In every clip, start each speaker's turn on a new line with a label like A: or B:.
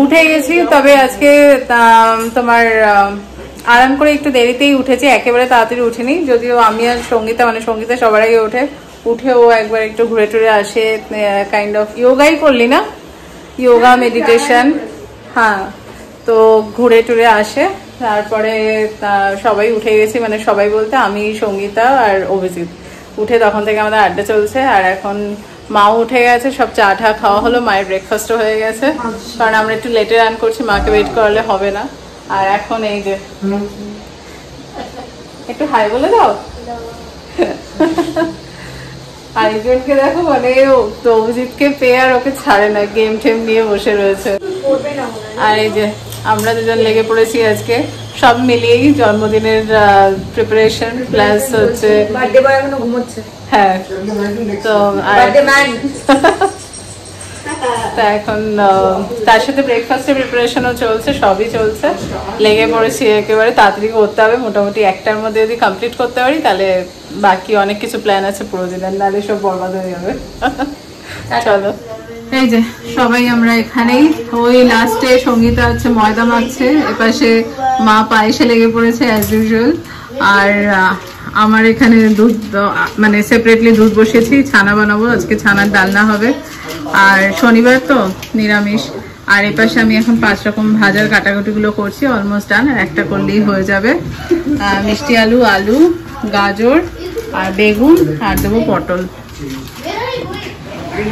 A: উঠে গেছি, তবে আজকে তোমার আরাম করে একটু দেরিতেই উঠেছি, একেবারে তাড়াতাড়ি উঠিনি। যদিও আমি আর সঙ্গীতা, মানে সঙ্গীতা সবার আগে উঠেও একবার একটু ঘুরে টুরে আসে, কাইন্ড অফ ইয়োগাই করলি না, ইয়োগা মেডিটেশন, হ্যাঁ, তো ঘুরে টুরে আসে। তারপরে সবাই উঠে গেছি, মানে সবাই বলতে আমি, সঙ্গীতা আর অভিজিৎ উঠে তখন থেকে আমাদের আড্ডা চলছে। আর এখন মাও উঠে গেছে, সব চা টা খাওয়া হলো, মায়ের ব্রেকফাস্টও হয়ে গেছে, কারণ আমরা একটু লেটে রান করছি, মাকে ওয়েট করালে হবে না। আর এখন এই যে একটু হাই বলে দাও। আরেকজনকে দেখো, মানে তো অভিজিৎকে পেয়ে আর ওকে ছাড়ে না, গেম টেম নিয়ে বসে রয়েছে। আর এই যে আমরা দুজন লেগে পড়েছি আজকে, সব মিলিয়েই জন্মদিনের প্রিপারেশন প্লাস হচ্ছে
B: বার্থডে বয় এখনো ঘুমোচ্ছে।
A: হ্যাঁ, তো তা এখন তার সাথে ব্রেকফাস্টের প্রিপারেশনও চলছে, সবই চলছে, লেগে পড়েছি একেবারে। তাড়াতাড়ি করতে হবে, মোটামুটি 1টার মধ্যে যদি কমপ্লিট করতে পারি তাহলে বাকি অনেক কিছু প্ল্যান আছে পুরো দিনের, নাহলে সব বরবাদ হয়ে যাবে। চলো, এই যে সবাই আমরা এখানেই, ওই লাস্টে সঙ্গীতা হচ্ছে ময়দা মাখছে, এপাশে মা পায়েসে লেগে পড়েছে অ্যাজ ইউজুয়াল। আর আমার এখানে দুধ, মানে সেপারেটলি দুধ বসিয়েছি, ছানা বানাবো আজকে, ছানার ডালনা হবে। আর শনিবার তো নিরামিষ। আর এপাশে আমি এখন 5 রকম ভাজার কাটাকুটিগুলো করছি, অলমোস্ট ডান, আর একটা করলেই হয়ে যাবে। মিষ্টি আলু, আলু, গাজর আর বেগুন, আর দেবো পটল।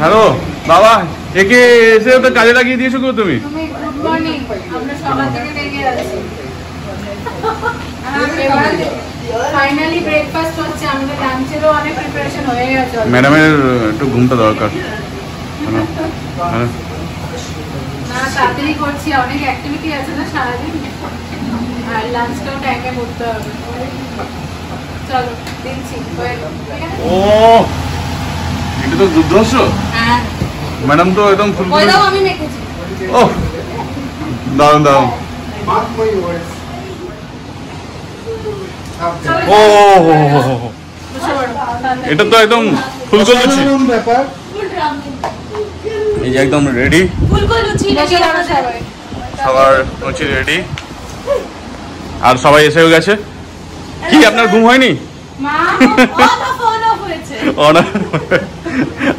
C: হ্যালো বাবা, একে এসে তো কাজে লাগিয়ে দিয়েছো গো তুমি।
A: গুড মর্নিং, আমরা সকাল থেকে লেগে আছি। ফাইনালি ব্রেকফাস্ট হচ্ছে, আমাদের লাঞ্চেরও অনেক প্রিপারেশন হয়ে গেছে।
C: ম্যাডামের একটু ঘুমটা দরকার।
A: না, তাড়াতাড়ি করছি, অনেক অ্যাক্টিভিটি আছে না সারাদিন, আর লাঞ্চটাও টাইমে করতে হবে। চলো দিচ্ছি।
C: ও, এটা তো দুর্ধর্ষ।
A: হ্যাঁ
C: ম্যাডাম তো একদম ফুল করে।
A: আমি মেখেছি।
C: ও দারুন দারুন। ও এটা তো একদম ফুলকো লুচি, এই যে একদম রেডি, সবার লুচি রেডি। আর সবাই এসেও গেছে। কি আপনার ঘুম হয়নি?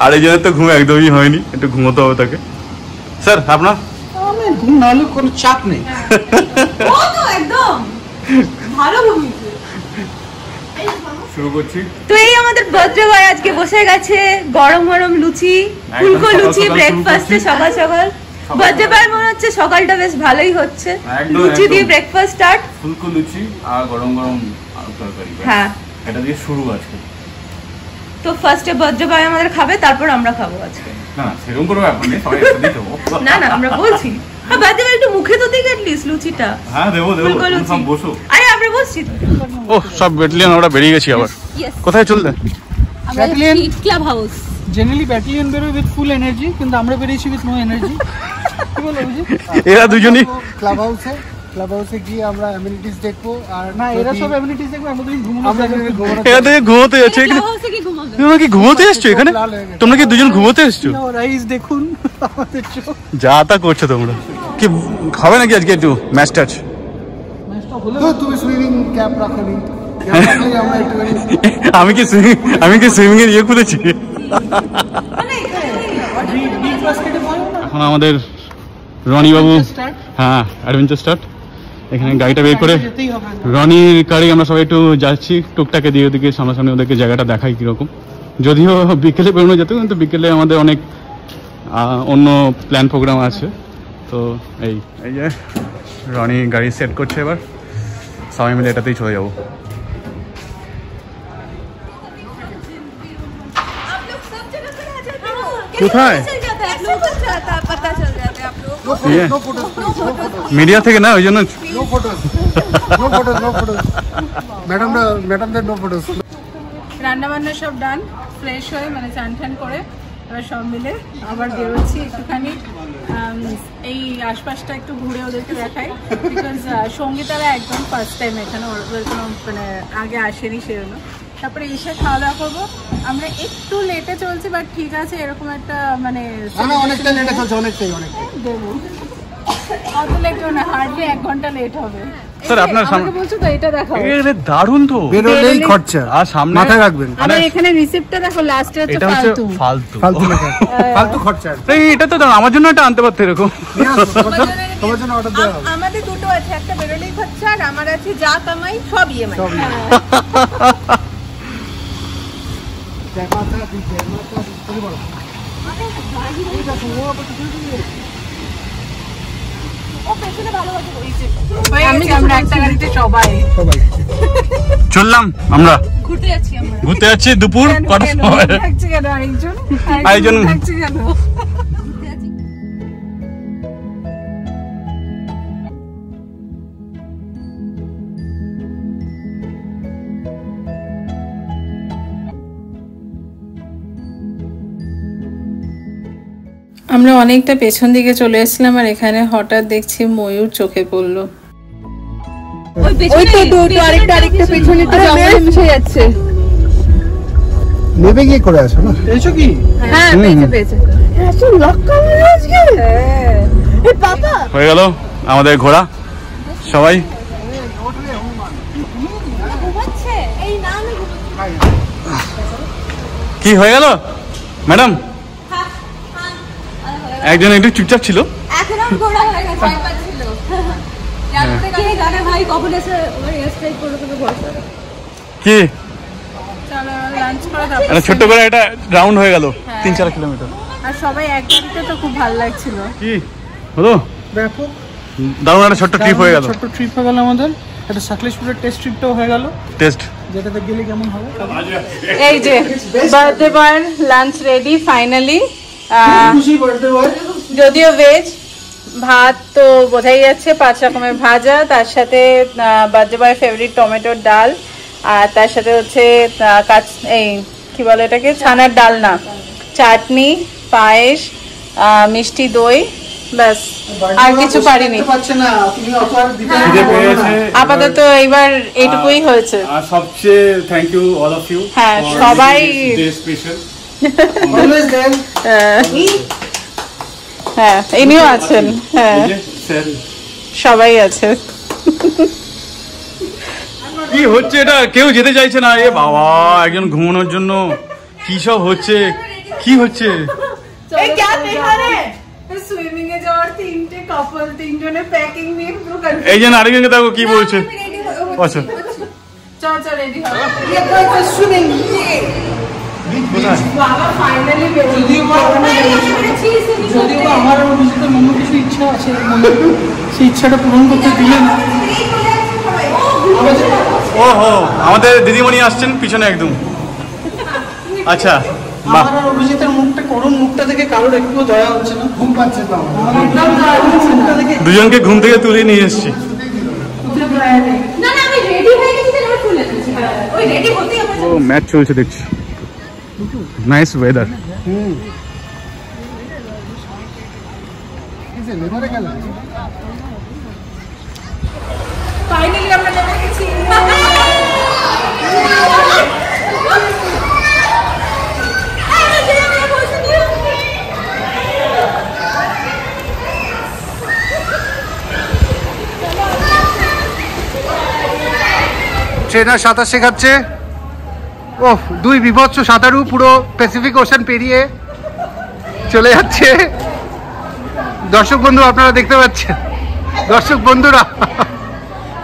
C: আর এই জন্য তো ঘুম একদমই হয়নি, একটু ঘুমোতে হবে তাকে। স্যার আপনার?
D: ঘুম না হলে কোনো চাপ নেই,
B: একদম ভালো ঘুমিয়েছে।
C: শুরু করছি।
B: তো এই আমাদের বার্থডে বয় আজকে বসে গেছে, গরম গরম লুচি, ফুলকো লুচি ব্রেকফাস্টে সকাল সকাল। বার্থডে বয় মনে হচ্ছে সকালটা বেশ ভালোই হচ্ছে, লুচি দিয়ে ব্রেকফাস্ট স্টার্ট,
C: ফুলকো লুচি আর গরম গরম আলু তরকারি।
B: হ্যাঁ,
C: এটা দিয়ে শুরু আজকে।
B: তো ফার্স্টে বার্থডে বয় আমাদের খাবে, তারপর আমরা খাবো আজকে।
C: না সেরকম কোনো ব্যাপার নেই, সবাই একসাথে দেবো।
B: না না, আমরা বলছি বার্থডে বয় একটু মুখে তো দিক অ্যাটলিস্ট লুচিটা।
C: হ্যাঁ দেবো দেবো, সব বসো।
B: আরে আমরা বসছি।
C: ও সব ব্যাটালিয়ন আমরা বেরিয়ে গেছি আবার। কোথায় চলতে?
B: Battalion club house.
D: Generally battalion বেরোয় উইথ ফুল এনার্জি, কিন্তু আমরা বেরিয়েছি উইথ নো এনার্জি। কি বলো বুঝি?
C: এরা দুজনই
D: ক্লাব হাউসে গিয়ে আমরা অ্যামিনিটিস দেখবো। আর না, এরা সব অ্যামিনিটিস দেখবো, আমরা ঘুমোতে।
C: এরা তো ঘুমোতে যাচ্ছে এখানে। তোমরা কি ঘুমোতে এসছো এখানে? তোমরা কি দুজন ঘুমোতে এসছো?
D: রাইস দেখুন আমাদের চোখ।
C: যা তা করছো তোমরা। কি খাবে নাকি আজকে একটু ম্যাচ টাচ?
D: তুমি সুইমিং ক্যাপ রাখোনি?
C: আমি কি সুইমিং এর ইয়ে খুলেছি? এখন আমাদের রনি বাবু, হ্যাঁ অ্যাডভেঞ্চার স্টার্ট। এখানে গাড়িটা বের করে রনির গাড়ি আমরা সবাই একটু যাচ্ছি টুকটাকে দিয়ে, ওদিকে সামনাসামনি ওদেরকে জায়গাটা দেখাই কিরকম। যদিও বিকেলে বেরোনো যেত, কিন্তু বিকেলে আমাদের অনেক অন্য প্ল্যান প্রোগ্রাম আছে। তো এই যে রনি গাড়ি সেট করছে, এবার সবাই মিলে এটাতেই চলে যাবো। কোথায়? মিডিয়া থেকে না, ওই জন্য
A: রান্না বান্না সব ডান, ফ্রেশ হয়ে মানে চান টান করে এবার সব মিলে আবার বেরোচ্ছি একটুখানি, এই আশপাশটা একটু ঘুরে ওদেরকে দেখাই। বিকজ সঙ্গীতারা একদম ফার্স্ট টাইম এখানে, ওদের কোনো মানে আগে আসেনি সেজন্য। তারপরে এসে খাওয়া দাওয়া করবো। আমরা একটু লেটে চলছি, বাট ঠিক আছে, এরকম একটা মানে দেবো অত লেট না, হার্ডলি 1 ঘন্টা লেট হবে।
C: স্যার আপনার সামনে
A: বলছো তো এটা দেখাও,
C: এটা দারুণ তো,
D: বেরোলেই খরচা,
C: আর সামনে
D: মাথায় রাখবেন।
A: আবার এখানে রিসিপ্টটা দেখো, লাস্টে হচ্ছে
C: এটা হচ্ছে
A: ফালতু।
C: ফালতু
D: ফালতু লেখা, ফালতু খরচা।
C: এটা তো দাঁড়ান, আমার জন্য এটা আনতে পারতে এরকম।
D: তোমার জন্য অর্ডার দেওয়া হবে।
B: আমাদের দুটো আছে, একটা বেরোলেই খরচা আর আমার আছে যা কামাই সব ইএমআই।
A: আমরা একটা গাড়িতে সবাই
C: চললাম আমরা,
B: ঘুরতে যাচ্ছি আমরা।
C: ঘুরতে যাচ্ছি দুপুর কটার সময়?
A: থাকছে কেন আরেকজন?
C: আরেকজন
A: থাকছে কেন? আমরা অনেকটা পেছন দিকে চলে এসেছিলাম আর এখানে হঠাৎ দেখছি ময়ূর চোখে পড়লো।
B: ওই তো দুটো আরেকটা পেছনে তো জঙ্গলে মিশে যাচ্ছে।
D: নেবে গিয়ে করে আসো না, এসো কি?
B: হ্যাঁ পেয়েছে। এত লক্কা মারা আজকে। এই বাবা
C: হয়ে গেল আমাদের ঘোরা, সবাই
B: ঘুমাচ্ছে। এই না
C: কি হয়ে গেল ম্যাডাম? একজন একটু চুপচাপ ছিল।
B: এখন আমার ঘোরা হয়ে গেছে, একবার ছিল। কে জানে ভাই কখন এসে ওর এক্সারসাইজ করে তোকে বসে।
C: কি
A: চলো লাঞ্চ করে দাও।
C: একটা ছোট্ট করে একটা রাউন্ড হয়ে গেল 3-4 কিলোমিটার।
A: আর সবাই এক গাড়িতে তো খুব ভালো লাগছিল।
C: কি হলো?
D: ব্যাপক
C: দারুণ একটা ছোট্ট ট্রিপ হয়ে গেল।
D: ছোট্ট ট্রিপ হয়ে গেল আমাদের। একটা সাকলেশপুরের টেস্ট ট্রিপটাও হয়ে গেল,
C: টেস্ট
D: যেটাতে গেলে কেমন হবে।
A: এই যে বার্থডে বয়ের লাঞ্চ রেডি ফাইনালি।
D: খুশি বার্থডে বয়।
A: যদিও ভেজ, ভাত তো বোঝাই যাচ্ছে 5 রকমের ভাজা, তার সাথে বার্থডে বয়ের ফেভারিট টমেটোর ডাল, আর তার সাথে হচ্ছে এই কি বলে এটাকে, ছানার ডালনা, চাটনি, পায়েস, মিষ্টি দই, ব্যাস আর কিছু পারিনি।
D: পাচ্ছে না তুমি অত আর দিতে
C: খিদে পেয়েছে।
A: আপাতত এইবার এইটুকুই হয়েছে।
C: আর সবচেয়ে thank you all of you.
A: হ্যাঁ, সবাই
C: স্পেশাল।
D: অলওয়েজ দেন।
A: হ্যাঁ ইনিও আছেন, হ্যাঁ সবাই আছে।
C: কি হচ্ছে এটা? কেউ যেতে চাইছে না। এ বাবা, একজন ঘুমানোর জন্য কি সব হচ্ছে, কি হচ্ছে?
B: এই क्या देखा रे?
A: সুইমিং এ যাওয়ার 3টে কাপল, 3জনের প্যাকিং নিয়ে পুরো
C: এই যে আরেকজনকে দেখো কি বলছে। আচ্ছা
A: চল রেডি হবে।
D: ये कोई स्विमिंग
A: বাবা ফাইনালি
D: যদিও আমার অভিজিতে মনে কিছু ইচ্ছা আছে, সেই ইচ্ছাটা পূরণ করতে দিলে না।
C: ওহো, আমাদের দিদিমণি আসছেন পিছনে একদম। আচ্ছা বাহ,
D: আমার আর অভিজিতের মুখটা, করুণ মুখটা দেখে কারোর একটু দয়া হচ্ছে না। ঘুম পাচ্ছে তো আমার একদম মুখটা দেখে।
C: দুজনকে ঘুম থেকে তুলে নিয়ে এসেছি।
B: না আমি রেডি হয়ে গেছি, তাহলে আমি তুলে দিচ্ছি। ওই রেডি হতেই হবে।
C: ও ম্যাচ চলছে দেখছি, নাইস ওয়েদার।
D: লেবারে গেল
A: ফাইনালি আমরা নেমে গেছি।
D: ট্রেনার সাঁতার শেখাচ্ছে। ও দুই বিভৎস সাঁতারু পুরো প্যাসিফিক ওশান পেরিয়ে চলে যাচ্ছে। দর্শক বন্ধু আপনারা দেখতে পাচ্ছেন, দর্শক বন্ধুরা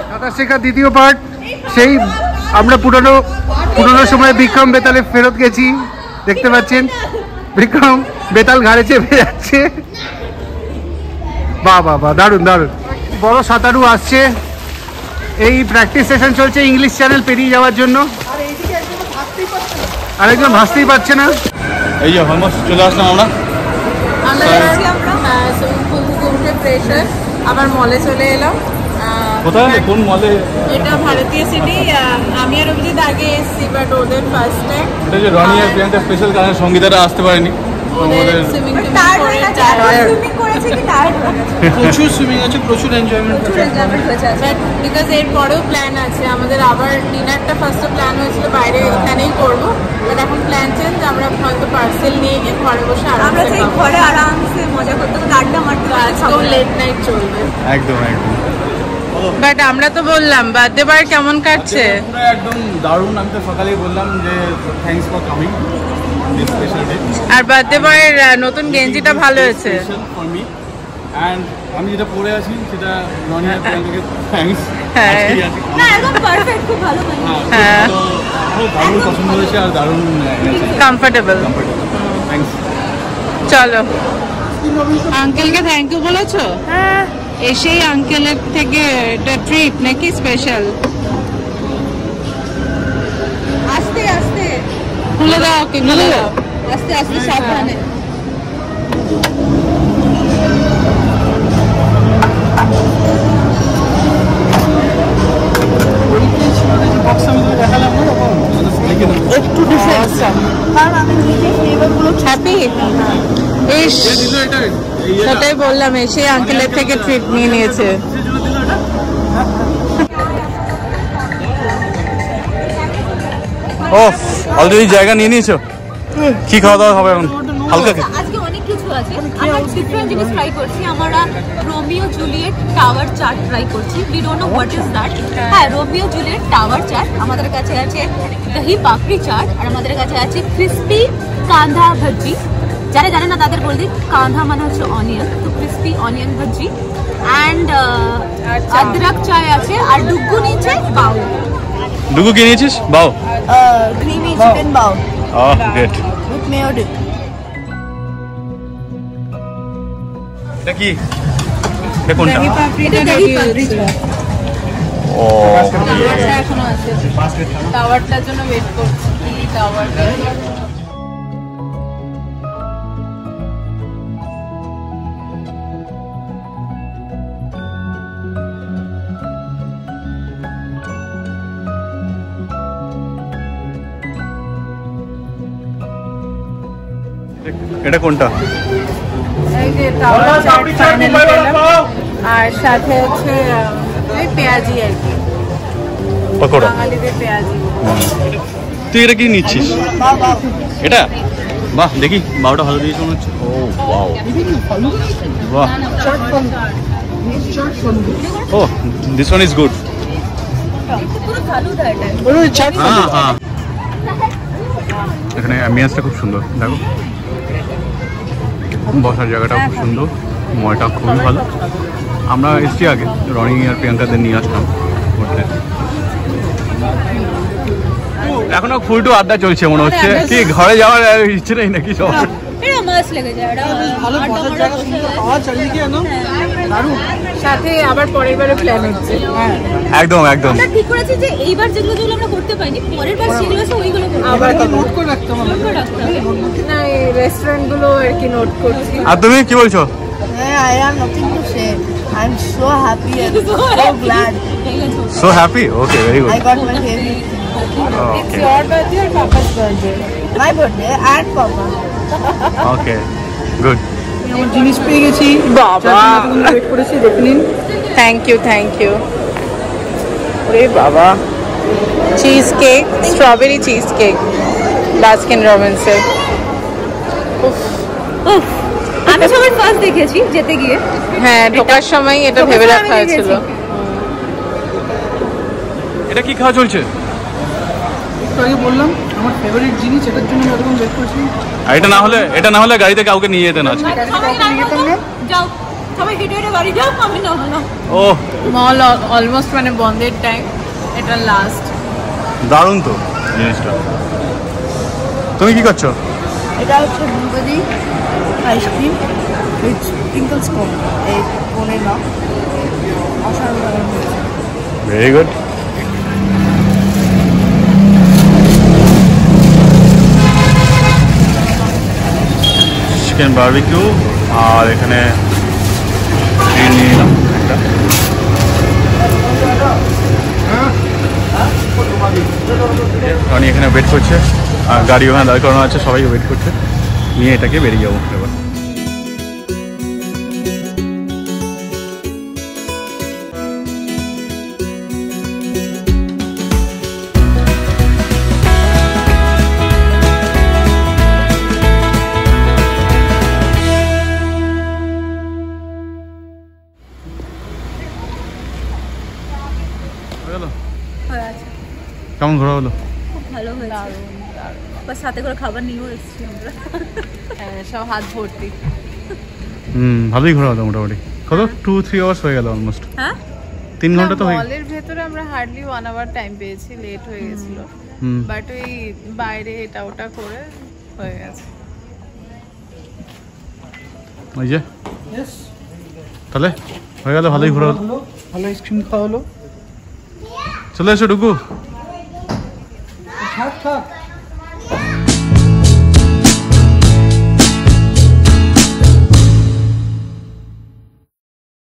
D: সাঁতার শেখার দ্বিতীয় পার্ট। সেই আমরা পুরনো সময়ে বিক্রম বেতালে ফেরত গেছি, দেখতে পাচ্ছেন বিক্রম বেতাল ঘাড়ে চেপে যাচ্ছে। বাহ বাহ বাহ, দারুণ দারুণ। বড় সাঁতারু আসছে, এই প্র্যাকটিস সেশন চলছে ইংলিশ চ্যানেল পেরিয়ে যাওয়ার জন্য। আরেকজন ভাসতেই পারছে না।
C: এই যে অলমোস্ট চলে আসলাম আমরা।
A: সুইমিং পুল থেকে উঠে ফ্রেশ হয়ে আবার মলে চলে এলাম।
C: কোথায়, কোন মলে?
A: এটা ভারতীয় সিটি। আমি আর অভিজিৎ আগে এসেছি, বাট ওদের ফার্স্ট টাইম।
C: এটা যে রনি আর প্রিয়াঙ্কা স্পেশাল কারণে সঙ্গীতারা আসতে পারেনি।
A: ওদের সুইমিং
B: করেছে কি টায়ার্ড হয়ে গেছে।
D: প্রচুর সুইমিং আছে, প্রচুর এনজয়মেন্ট আছে।
B: এনজয়মেন্ট হয়েছে।
A: বাট বিকজ এর পরেও প্ল্যান আছে আমাদের। আবার ডিনারটা ফার্স্টে প্ল্যান হয়েছিল বাইরে, এখানেই করবো, বাট এখন প্ল্যান চেঞ্জ। আমরা হয়তো পার্সেল নিয়ে গিয়ে ঘরে বসে
B: আমরা
A: আরামসে
B: সেই
A: খাবো।
B: ঘরে আরামসে মজা করতে করতে আড্ডা মারতে
A: তো আজকেও লেট নাইট চলবে।
C: একদম একদম
A: বাট আমরা তো বললাম বার্থডে বার কেমন কাটছে?
C: পুরো একদম দারুণ। আমি তো সকালেই বললাম যে thanks for coming this special day.
A: আর বার্থডে বয়ের নতুন গেঞ্জিটা ভালো হয়েছে।
C: ফর মি এন্ড আমি যেটা পরে আছি সেটা রনি আর প্রিয়াঙ্কাকে থ্যাঙ্কস।
A: হ্যাঁ।
B: না একদম পারফেক্ট, খুব ভালো বানিয়েছে।
A: হ্যাঁ।
C: খুব দারুণ পছন্দ হয়েছে আর দারুণ
A: কমফোর্টেবল।
C: থ্যাঙ্কস।
A: চলো, আঙ্কেলকে থ্যাংক ইউ বলেছো?
B: হ্যাঁ
A: এসেই আঙ্কেলের থেকে এটা ট্রিট নাকি স্পেশাল?
B: আস্তে আস্তে
A: খুলে দাও, কি খুলে দাও।
B: আস্তে আস্তে সাবধানে।
A: একটু ডিফারেন্স
B: কারণ আমি নিজে ফ্লেভারগুলো
A: হ্যাপি। ইস, সেটাই বললাম, এসে আঙ্কেলের থেকে ট্রিট নিয়ে নিয়েছে।
C: ও অলরেডি জায়গা নিয়ে নিয়েছো? কি খাওয়া দাওয়া হবে এখন? হালকা
B: আজকে অনেক কিছু আছে, আমরা ডিফারেন্ট জিনিস ট্রাই করছি। আমরা Romeo Juliet tower chaat try করছি। We don't know what is that. হ্যাঁ, রোমিও জুলিয়েট টাওয়ার চাট। আমাদের কাছে আছে দহি পাপড়ি চাট, আর আমাদের কাছে আছে ক্রিস্পি কাঁধা ভাজি। যারা জানে না তাদের বলতে, কাঁধা মানে হচ্ছে অনিয়ন, তো crispy onion bhaji and adrak chai আছে। আর ডুগু নিচে বাউল,
C: ডুগু কি নিয়েছিস? বাও।
B: Creamy chicken bowl
C: great.
B: With mayo dip.
C: এটা কি? এটা কোনটা?
B: এটা দহি পাপড়ি চাট।
C: ও
A: এখনো আছে, টাওয়ারটার জন্য ওয়েট করছি। টাওয়ারটা
C: এটা কোনটা?
A: এই যে টাওয়ার চাট ফাইনালি পেলাম, আর সাথে হচ্ছে ওই পেঁয়াজি আর কি,
C: পকোড়া।
A: বাঙালিদের পেঁয়াজি।
C: তুই এটা কি নিচ্ছিস? এটা বাহ, দেখি বাউটা ভালো দিয়েছে মনে হচ্ছে। ও ওয়াও, বাহ। ও দিস ওয়ান ইজ গুড।
B: পুরো ফালুদা এটা।
C: হ্যাঁ হ্যাঁ, এখানে অ্যাম্বিয়েন্সটা খুব সুন্দর। দেখো বসার জায়গাটা খুব সুন্দর, ময়টা খুবই ভালো। আমরা এসছি আগে, রনি আর প্রিয়াঙ্কাদের নিয়ে আসলাম ঘুরতে। এখনো ফুলটু আড্ডা চলছে মনে হচ্ছে। কি ঘরে যাওয়ার আর ইচ্ছে নেই নাকি সব?
B: এটা মাছ লেগে যায়, এটা ভালো বসার জায়গা, সুন্দর খাওয়া চারিদিকে না, দারুণ।
A: সাথে আবার পরের বারে প্ল্যান হচ্ছে।
C: একদম একদম।
B: আমরা ঠিক করেছি যে এইবার যেগুলো যেগুলো আমরা করতে পারিনি, পরের বার যেগুলো আছে ওইগুলো করব।
A: আবার
B: নোট করে রাখতে হবে।
A: না, এই রেস্টুরেন্ট গুলো আর কি নোট করছি।
C: আর তুমি কি বলছো?
E: I have nothing to say. I'm so happy and so glad.
C: So happy? Okay, very good.
E: I got my favorite thing.
A: It's your birthday or Papa's birthday?
E: My birthday and Papa.
C: Okay, good.
D: আমার জিনিস পেয়ে গেছি,
A: বাবা,
D: wait করেছি, দেখে নিন।
A: Thank you thank you. ওরে বাবা, cheesecake, strawberry cheesecake, Baskin রবিন্সের।
B: আমি সবার ফার্স্ট দেখেছি যেতে গিয়ে।
A: হ্যাঁ, ঢোকার সময় এটা ভেবে রাখা হয়েছিল।
C: এটা কি খাওয়া চলছে?
D: একটু আগে বললাম আমার ফেভারিট জিনিস, এটার জন্য আমি এতক্ষণ ওয়েট করছি।
C: আর এটা না হলে গাড়িতে কাউকে নিয়ে যেতেন আজকে।
B: সবাই যাও, সবাই হেঁটে হেঁটে বাড়ি যাও, আমি না হলো।
C: ও
A: মল অলমোস্ট মানে বন্ধের টাইম, এটা লাস্ট।
C: দারুণ তো জিনিসটা। তুমি কি করছো?
E: এটা হচ্ছে ব্লুবেরি আইসক্রিম উইথ পিঙ্কলস কোন, এই কোনের নাম অসাধারণ।
C: Very good. চিকেন বারবিকিউ, আর এখানে নিয়ে নিলাম একটা। রনি এখানে ওয়েট করছে, আর গাড়ি ওখানে দাঁড় করানো আছে, সবাই ওয়েট করছে। নিয়ে এটাকে বেরিয়ে যাবো এবার। কেমন ঘোরা হলো?
B: খুব ভালো হয়েছে, বাস সাথে করে খাবার নিয়েও এসেছি আমরা।
A: হ্যাঁ সব হাত ভর্তি।
C: ভালোই ঘোরা হলো মোটামুটি। কত 2-3 আওয়ার্স হয়ে গেল অলমোস্ট।
B: হ্যাঁ
C: 3 ঘন্টা তো হয়ে
A: মলের ভেতরে আমরা হার্ডলি 1 আওয়ার টাইম পেয়েছি, লেট হয়ে গেছিল, বাট ওই বাইরে এটা ওটা করে হয়ে গেছে।
C: ওই যে তাহলে হয়ে গেল, ভালোই ঘোরা হলো।
D: ভালো আইসক্রিম খাওয়া হলো।
C: চলে এসো ডুগু।
D: থাক থাক